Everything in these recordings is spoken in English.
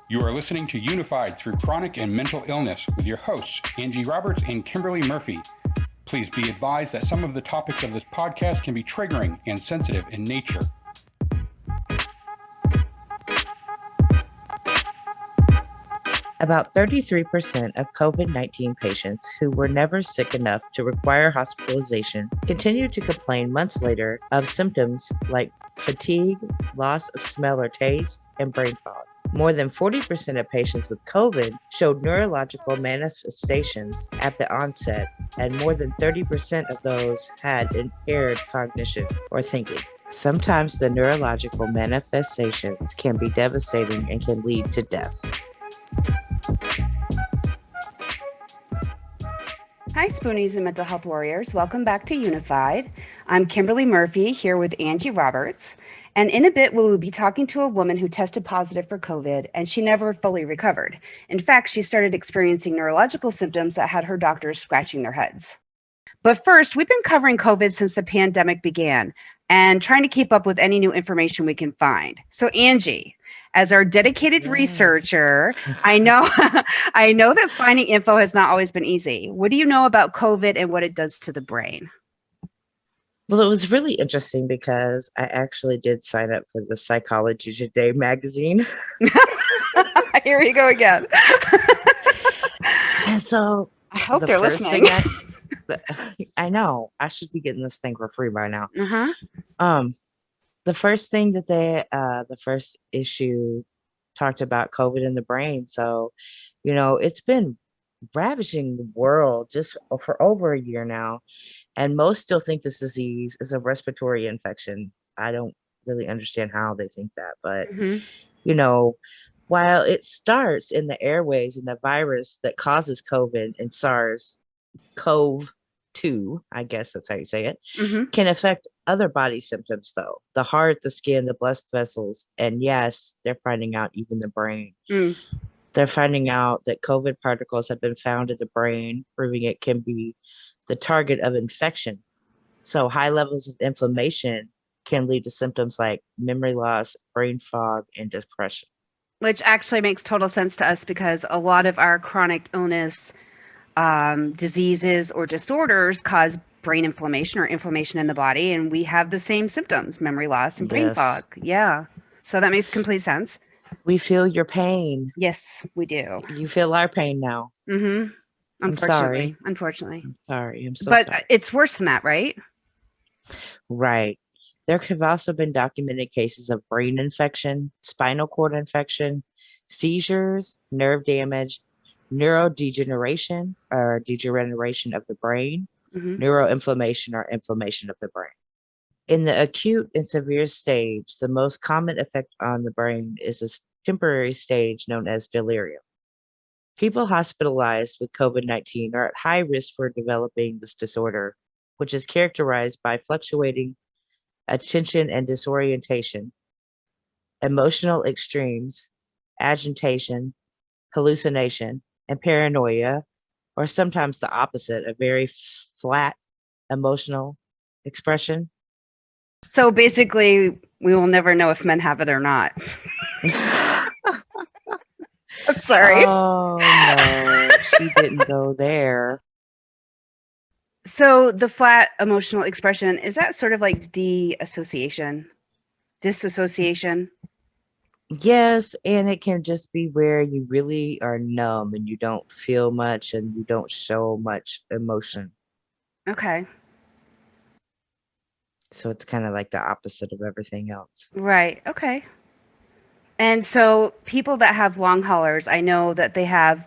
You are listening to Unified Through Chronic and Mental Illness with your hosts, Angie Roberts and Kimberly Murphy. Please be advised that some of the topics of this podcast can be triggering and sensitive in nature. About 33% of COVID-19 patients who were never sick enough to require hospitalization continue to complain months later of symptoms like fatigue, loss of smell or taste, and brain fog. More than 40% of patients with COVID showed neurological manifestations at the onset, and more than 30% of those had impaired cognition or thinking. Sometimes the neurological manifestations can be devastating and can lead to death. Hi, Spoonies and Mental Health Warriors. Welcome back to Unified. I'm Kimberly Murphy here with Angie Roberts. And in a bit, we will be talking to a woman who tested positive for COVID and she never fully recovered. In fact, she started experiencing neurological symptoms that had her doctors scratching their heads. But first, we've been covering COVID since the pandemic began and trying to keep up with any new information we can find. So Angie, as our dedicated researcher, I know I know that finding info has not always been easy. What do you know about COVID and what it does to the brain? Well, it was really interesting because I actually did sign up for the Psychology Today magazine. Here we go again. And so I hope they're listening. I know I should be getting this thing for free by now. Uh-huh. The first thing that the first issue talked about COVID in the brain. So, it's been ravaging the world just for over a year now. And most still think this disease is a respiratory infection. I don't really understand how they think that, but, while it starts in the airways and the virus that causes COVID and SARS-CoV-2, I guess that's how you say it, can affect other body symptoms, though. The heart, the skin, the blood vessels, and yes, they're finding out even the brain. They're finding out that COVID particles have been found in the brain, proving it can be the target of infection. So high levels of inflammation can lead to symptoms like memory loss, brain fog, and depression. Which actually makes total sense to us because a lot of our chronic illness diseases or disorders cause brain inflammation or inflammation in the body, and we have the same symptoms, memory loss and brain fog. Yeah. So that makes complete sense. We feel your pain. Yes, we do. You feel our pain now. Unfortunately. I'm sorry. I'm so sorry. But it's worse than that, right? Right. There have also been documented cases of brain infection, spinal cord infection, seizures, nerve damage, neurodegeneration or degeneration of the brain, neuroinflammation or inflammation of the brain. In the acute and severe stage, the most common effect on the brain is a temporary stage known as delirium. People hospitalized with COVID-19 are at high risk for developing this disorder, which is characterized by fluctuating attention and disorientation, emotional extremes, agitation, hallucination, and paranoia, or sometimes the opposite, a very flat emotional expression. So basically, we will never know if men have it or not. I'm sorry. Oh, no, she didn't go there. So the flat emotional expression, is that sort of like disassociation? Yes, and it can just be where you really are numb and you don't feel much and you don't show much emotion. Okay. So it's kind of like the opposite of everything else. Right. Okay. And so people that have long haulers, I know that they have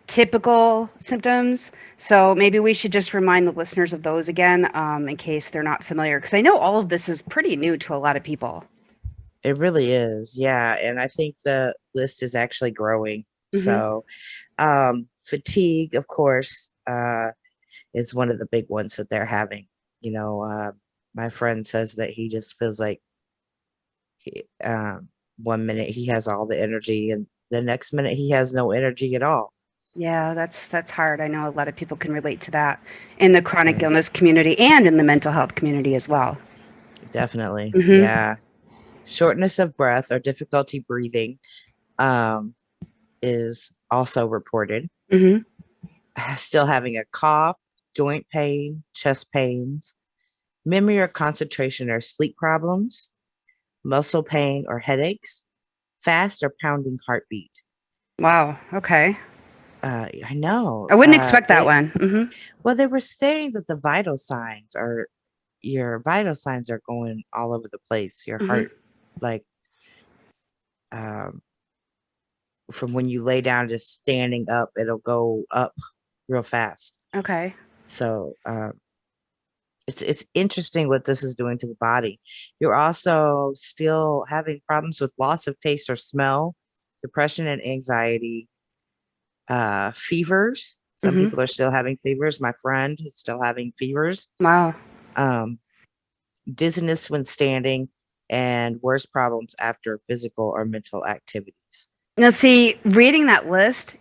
typical symptoms. So maybe we should just remind the listeners of those again in case they're not familiar. Because I know all of this is pretty new to a lot of people. It really is. Yeah. And I think the list is actually growing. So fatigue, of course, is one of the big ones that they're having. My friend says that he just feels like 1 minute he has all the energy and the next minute he has no energy at all. Yeah, that's hard. I know a lot of people can relate to that in the chronic illness community and in the mental health community as well. Definitely. Yeah. Shortness of breath or difficulty breathing. is also reported. Mhm. Still having a cough, joint pain, chest pains, memory or concentration or sleep problems, muscle pain or headaches, fast or pounding heartbeat. Wow. Okay. I know. I wouldn't expect that one. Mhm. Well, they were saying that your vital signs are going all over the place. Your Mhm. heart, like, um, from when you lay down to standing up, it'll go up real fast. Okay. So, it's interesting what this is doing to the body. You're also still having problems with loss of taste or smell, depression and anxiety, fevers. Some Mhm. people are still having fevers. My friend is still having fevers. Wow. Um, dizziness when standing, and worse problems after physical or mental activities. Now, see, reading that list,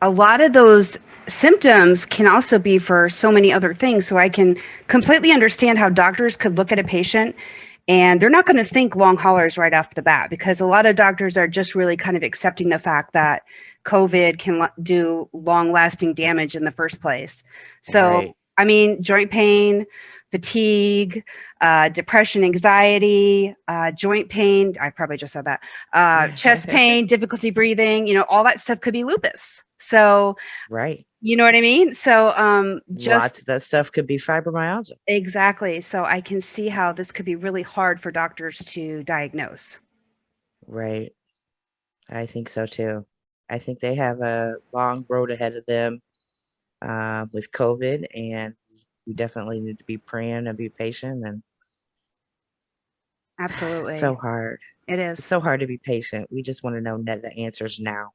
a lot of those symptoms can also be for so many other things. So I can completely understand how doctors could look at a patient and they're not going to think long haulers right off the bat, because a lot of doctors are just really kind of accepting the fact that COVID can do long lasting damage in the first place. So, Right. I mean, joint pain, fatigue, depression, anxiety, joint pain. I probably just said that. Chest pain, difficulty breathing, all that stuff could be lupus. So, Right. you know what I mean? So, just Lots of that stuff could be fibromyalgia. exactly. So I can see how this could be really hard for doctors to diagnose. Right. I think so too. I think they have a long road ahead of them with COVID, and we definitely need to be praying and be patient. And it's so Absolutely. hard. It It's is. so hard to be patient. We just want to know the answers now.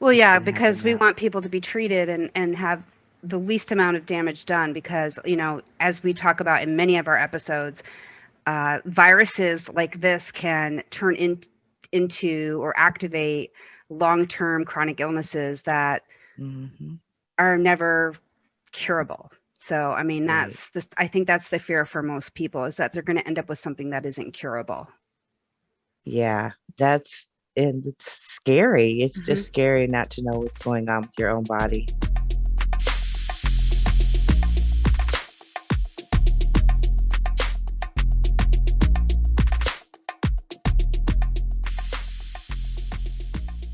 Well, What's yeah, going to happen because we now? want people to be treated and have the least amount of damage done because, as we talk about in many of our episodes, viruses like this can turn into or activate long-term chronic illnesses that Hmm. are never curable. So, I mean, Right. I think that's the fear for most people, is that they're going to end up with something that isn't curable. Yeah. And it's scary. It's Hmm. just scary not to know what's going on with your own body.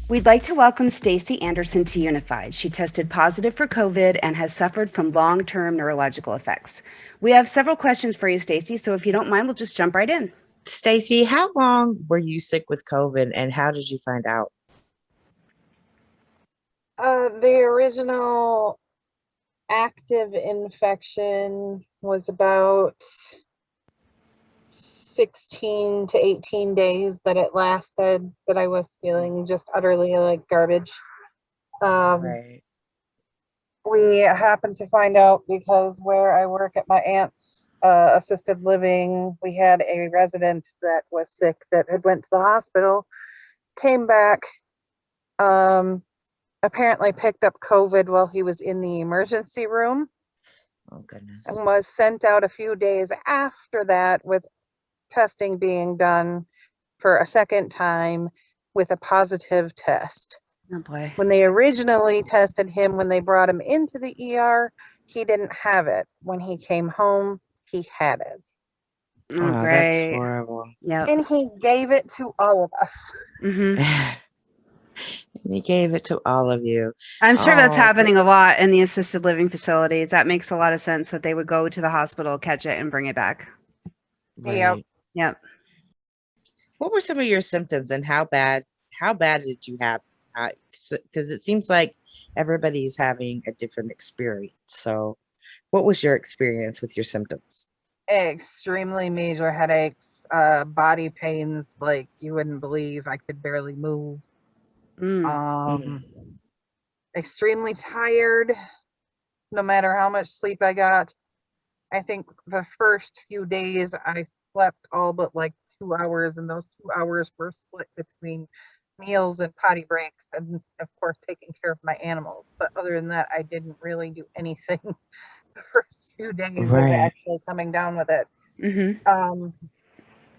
We'd like to welcome Stacy Anderson to Unified. She tested positive for COVID and has suffered from long-term neurological effects. We have several questions for you, Stacy, so if you don't mind, we'll just jump right in. Stacy, how long were you sick with COVID and how did you find out? The original active infection was about 16 to 18 days that it lasted, that I was feeling just utterly like garbage. Right. We happened to find out because where I work at my aunt's assisted living, we had a resident that was sick that had went to the hospital, came back, apparently picked up COVID while he was in the emergency room, Oh, goodness. and was sent out a few days after that with testing being done for a second time with a positive test. Oh boy. When they originally tested him, when they brought him into the ER, he didn't have it. When he came home, he had it. Oh, Oh, that's great. horrible. Yep. And he gave it to all of us. Hmm. He gave it to all of you. I'm sure that's Oh, happening a lot in the assisted living facilities. That makes a lot of sense that they would go to the hospital, catch it, and bring it back. Yep. right. Yep. What were some of your symptoms and how bad did you have? Because it seems like everybody's having a different experience. So, what was your experience with your symptoms? Extremely major headaches, body pains like you wouldn't believe. I could barely move. Mm. Um, extremely tired, no matter how much sleep I got. I think the first few days I slept all but like 2 hours, and those 2 hours were split between meals and potty breaks, and of course taking care of my animals. But other than that, I didn't really do anything the first few days of Right. actually coming down with it. Hmm. Um,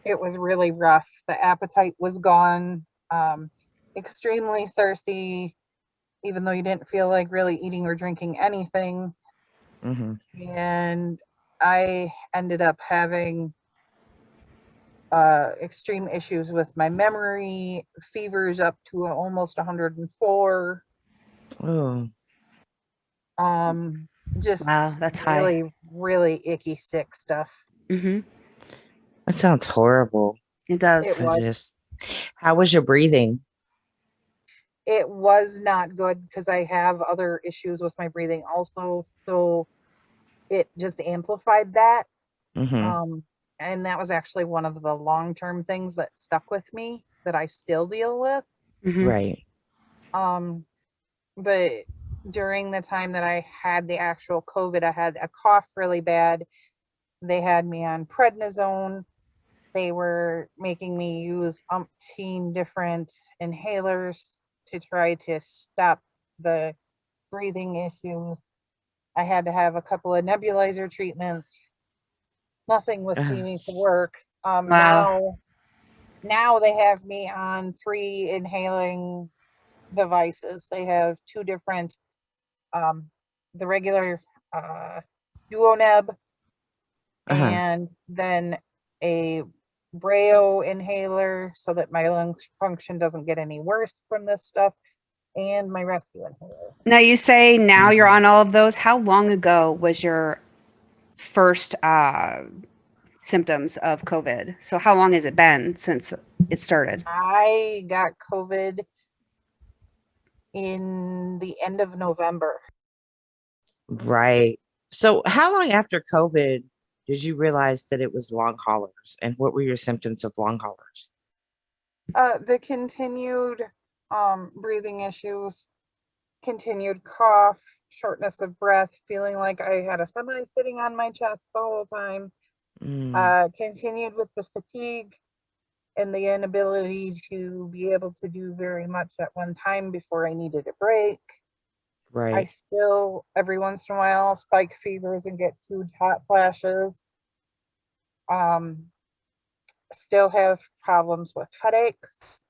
it was really rough. The appetite was gone. Extremely thirsty. even though you didn't feel like really eating or drinking anything. Mm-hmm. And I ended up having extreme issues with my memory, fevers up to almost 104. Oh, Just Wow, that's high. really, really icky, sick stuff. Mm-hmm. that sounds horrible. It does. It was. How was your breathing? It was not good because I have other issues with my breathing also. So it just amplified that. Mm-hmm. And that was actually one of the long-term things that stuck with me that I still deal with. Mm-hmm. Right. But during the time that I had the actual COVID, I had a cough really bad. They had me on prednisone. They were making me use umpteen different inhalers to try to stop the breathing issues. I had to have a couple of nebulizer treatments. Nothing was Ugh. seeming to work. Wow. Now they have me on 3 inhaling devices. They have 2 different, the regular duoneb, Uh-huh. and then a Braille inhaler so that my lung function doesn't get any worse from this stuff, and my rescue inhaler. Now you say now you're Mhm. on all of those. How long ago was your first symptoms of COVID? So how long has it been since it started? I got COVID in the end of November. Right. So how long after COVID did you realize that it was long haulers? And what were your symptoms of long haulers? The continued breathing issues, continued cough, shortness of breath, feeling like I had a semi sitting on my chest the whole time. Continued with the fatigue and the inability to be able to do very much at one time before I needed a break. I Right. still, every once in a while, spike fevers and get huge hot flashes. Still have problems with headaches.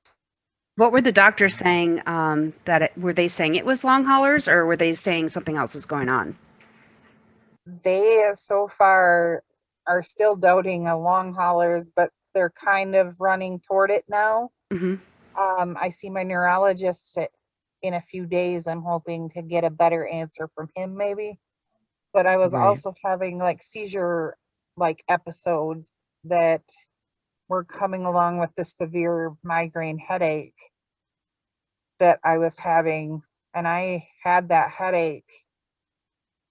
What were the doctors saying were they saying it was long haulers or were they saying something else is going on? They so far are still doubting a long haulers, but they're kind of running toward it now. Mm-hmm. I see my neurologist in a few days. I'm hoping to get a better answer from him maybe. But I was Right. also having like seizure like episodes that were coming along with the severe migraine headache that I was having. And I had that headache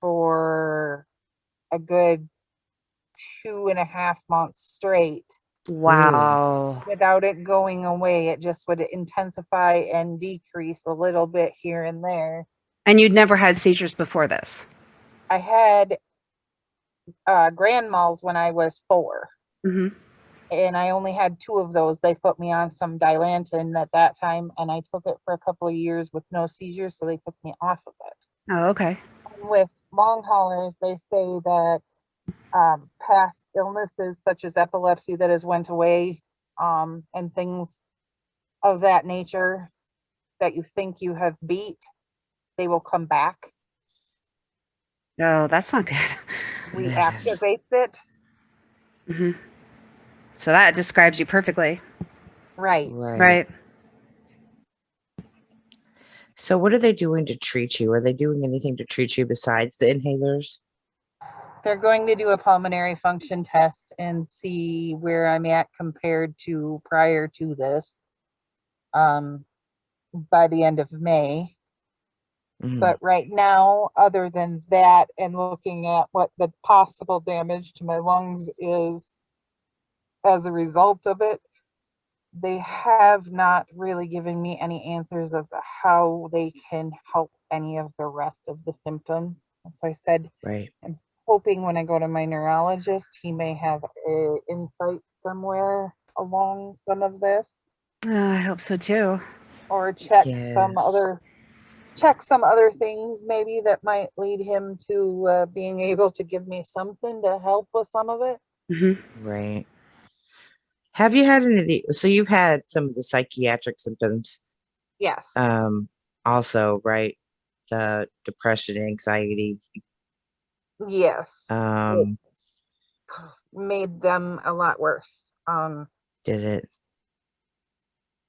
for a good 2.5 months straight Wow. without it going away. It just would intensify and decrease a little bit here and there. And you'd never had seizures before this? I had grand mals when I was 4. Mm-hmm. And I only had 2 of those. They put me on some Dilantin at that time, and I took it for a couple of years with no seizures, so they took me off of it. Oh, okay. With long haulers, they say that past illnesses such as epilepsy that has went away, and things of that nature that you think you have beat, they will come back. Oh, that's not good. Reactivates it. Mm-hmm. So that describes you perfectly. Right. Right. So what are they doing to treat you? Are they doing anything to treat you besides the inhalers? They're going to do a pulmonary function test and see where I'm at compared to prior to this, by the end of May. Mhm. But right now, other than that, and looking at what the possible damage to my lungs is as a result of it, they have not really given me any answers of how they can help any of the rest of the symptoms. As I said, Right. I'm hoping when I go to my neurologist, he may have an insight somewhere along some of this, I hope so too. or check Yes. some other things maybe that might lead him to being able to give me something to help with some of it. Mm-hmm. Right. Have you had any of the, so you've had some of the psychiatric symptoms. Yes. also, right? The depression, anxiety, Yes, it um, made them a lot worse. did it.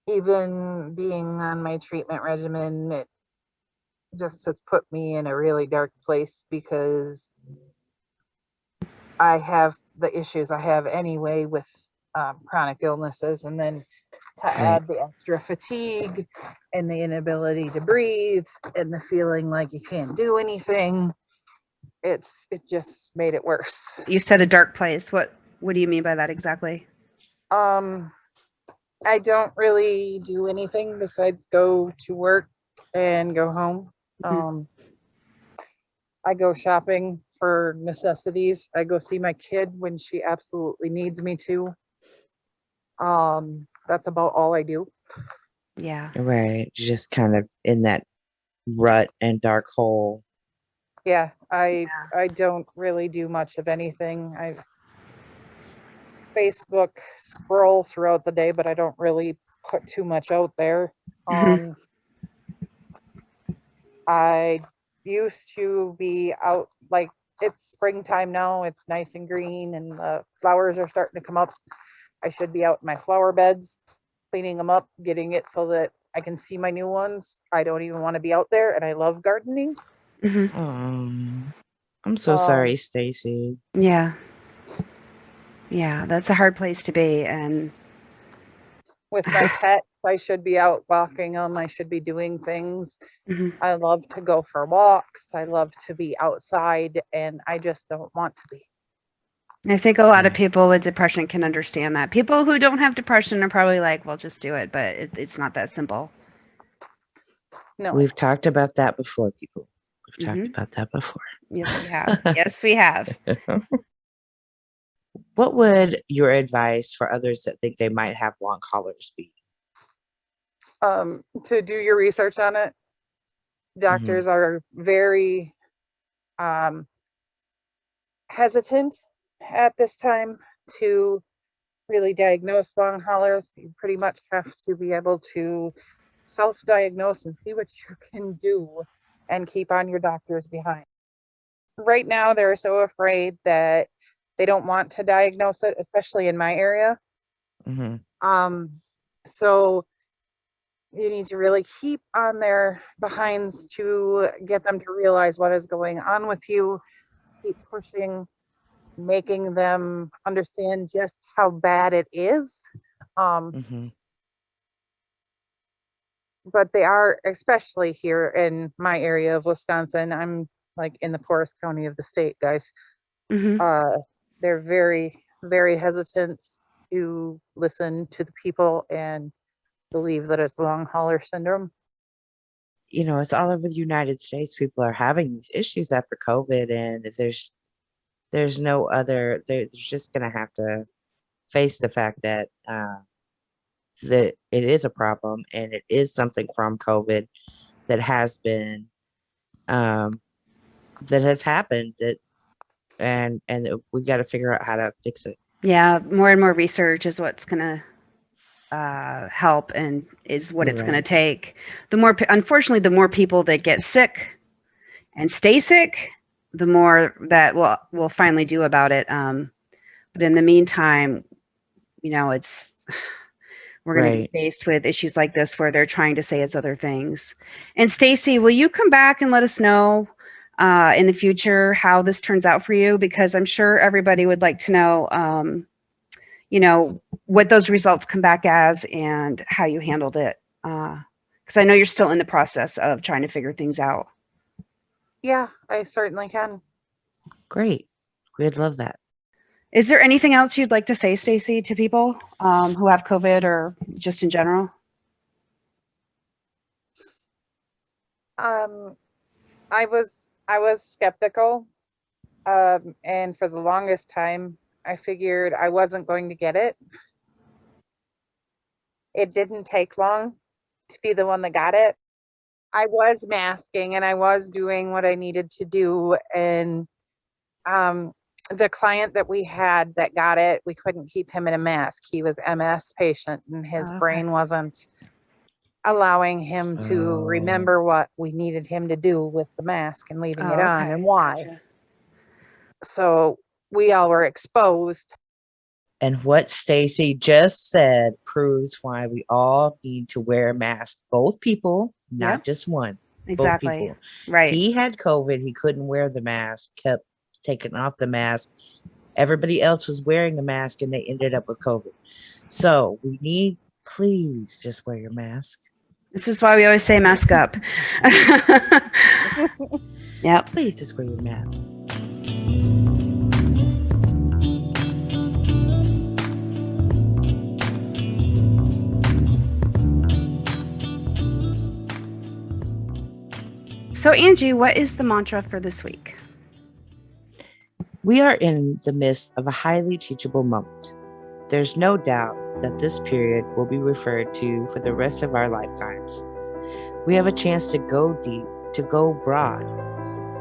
Even being on my treatment regimen, it just has put me in a really dark place because I have the issues I have anyway with chronic illnesses, and then to Right. add the extra fatigue and the inability to breathe and the feeling like you can't do anything, it just made it worse. You said a dark place. What do you mean by that exactly? I don't really do anything besides go to work and go home. I go shopping for necessities. I go see my kid when she absolutely needs me to. That's about all I do. Yeah. Right. Just kind of in that rut and dark hole. Yeah, I don't really do much of anything. I Facebook scroll throughout the day, but I don't really put too much out there. Mhm. I used to be out, like, it's springtime now, it's nice and green and the flowers are starting to come up. I should be out in my flower beds, cleaning them up, getting it so that I can see my new ones. I don't even want to be out there, and I love gardening. Mhm. I'm so sorry, Stacy. Yeah. Yeah, that's a hard place to be, and With my pet, I should be out walking them. I should be doing things. Mhm. I love to go for walks. I love to be outside, and I just don't want to be. I think a lot of Yeah. people with depression can understand that. People who don't have depression are probably like, well, just do it, but it's not that simple. No. We've talked about that before, people. We've talked Mhm. about that before. Yes, we have. Yes, we have. What would your advice for others that think they might have long haulers be? To do your research on it. Doctors are very hesitant at this time to really diagnose long haulers. You pretty much have to be able to self-diagnose and see what you can do and keep on your doctors behind. Right now, they're so afraid that they don't want to diagnose it, especially in my area. So you need to really keep on their behinds to get them to realize what is going on with you. Keep pushing, making them understand just how bad it is. But they are, especially here in my area of Wisconsin, I'm like in the poorest county of the state, guys. Mhm. They're very, very hesitant to listen to the people and believe that it's long hauler syndrome. You know, it's all over the United States. People are having these issues after COVID, and there's no other. They're just gonna have to face the fact that that it is a problem, and it is something from COVID that has been that has happened, that and that we got to figure out how to fix it. Yeah, more and more research is what's going to help and is what it's going to Right. take. Unfortunately, the more people that get sick and stay sick, the more that we'll finally do about it. But in the meantime, you know, we're going to be Right. faced with issues like this where they're trying to say it's other things. And Stacy, will you come back and let us know in the future how this turns out for you? Because I'm sure everybody would like to know, you know, what those results come back as and how you handled it. Because I know you're still in the process of trying to figure things out. Yeah, I certainly can. Great. We'd love that. Is there anything else you'd like to say, Stacy, to people who have COVID or just in general? I was skeptical, and for the longest time, I figured I wasn't going to get it. It didn't take long to be the one that got it. I was masking and I was doing what I needed to do, and the client that we had that got it, we couldn't keep him in a mask. He was MS patient, and his Oh, okay. brain wasn't allowing him to Oh. remember what we needed him to do with the mask and leaving it Oh, on okay. and why. Gotcha. So we all were exposed. And what Stacy just said proves why we all need to wear a mask. Both people, not Yep. just one. Exactly. Both people. Right. He had COVID. He couldn't wear the mask, kept taking off the mask. Everybody else was wearing a mask and they ended up with COVID. So we need, please just wear your mask. This is why we always say mask up. Yep. Please just wear your mask. So, Angie, what is the mantra for this week? We are in the midst of a highly teachable moment. There's no doubt that this period will be referred to for the rest of our lifetimes. We have a chance to go deep, to go broad.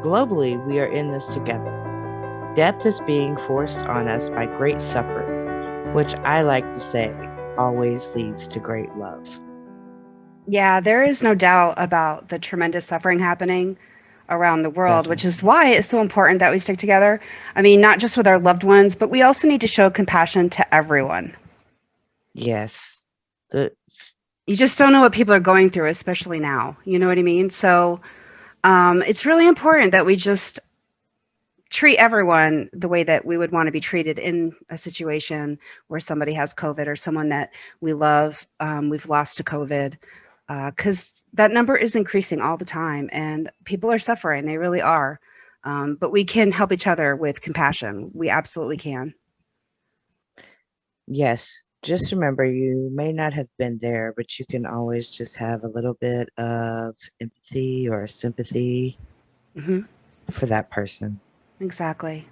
Globally, we are in this together. Depth is being forced on us by great suffering, which I like to say always leads to great love. Yeah, there is no doubt about the tremendous suffering happening around the world, which is why it's so important that we stick together. I mean, not just with our loved ones, but we also need to show compassion to everyone. Yes. You just don't know what people are going through, especially now. You know what I mean? So it's really important that we just treat everyone the way that we would want to be treated in a situation where somebody has COVID or someone that we love, we've lost to COVID, because that number is increasing all the time and people are suffering. They really are. But we can help each other with compassion. We absolutely can. Yes. Just remember, you may not have been there, but you can always just have a little bit of empathy or sympathy for that person. Exactly.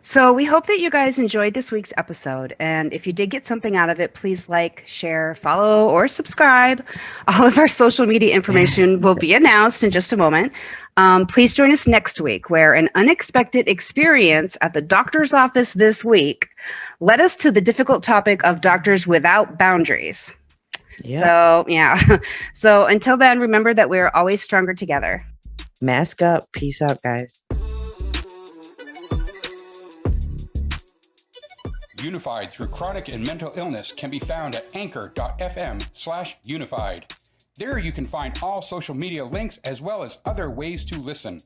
So we hope that you guys enjoyed this week's episode. And if you did get something out of it, please like, share, follow, or subscribe. All of our social media information will be announced in just a moment. Please join us next week, where an unexpected experience at the doctor's office this week led us to the difficult topic of doctors without boundaries. Yep. So, yeah. So until then, remember that we're always stronger together. Mask up. Peace out, guys. Unified through chronic and mental illness can be found at anchor.fm/unified. There you can find all social media links as well as other ways to listen.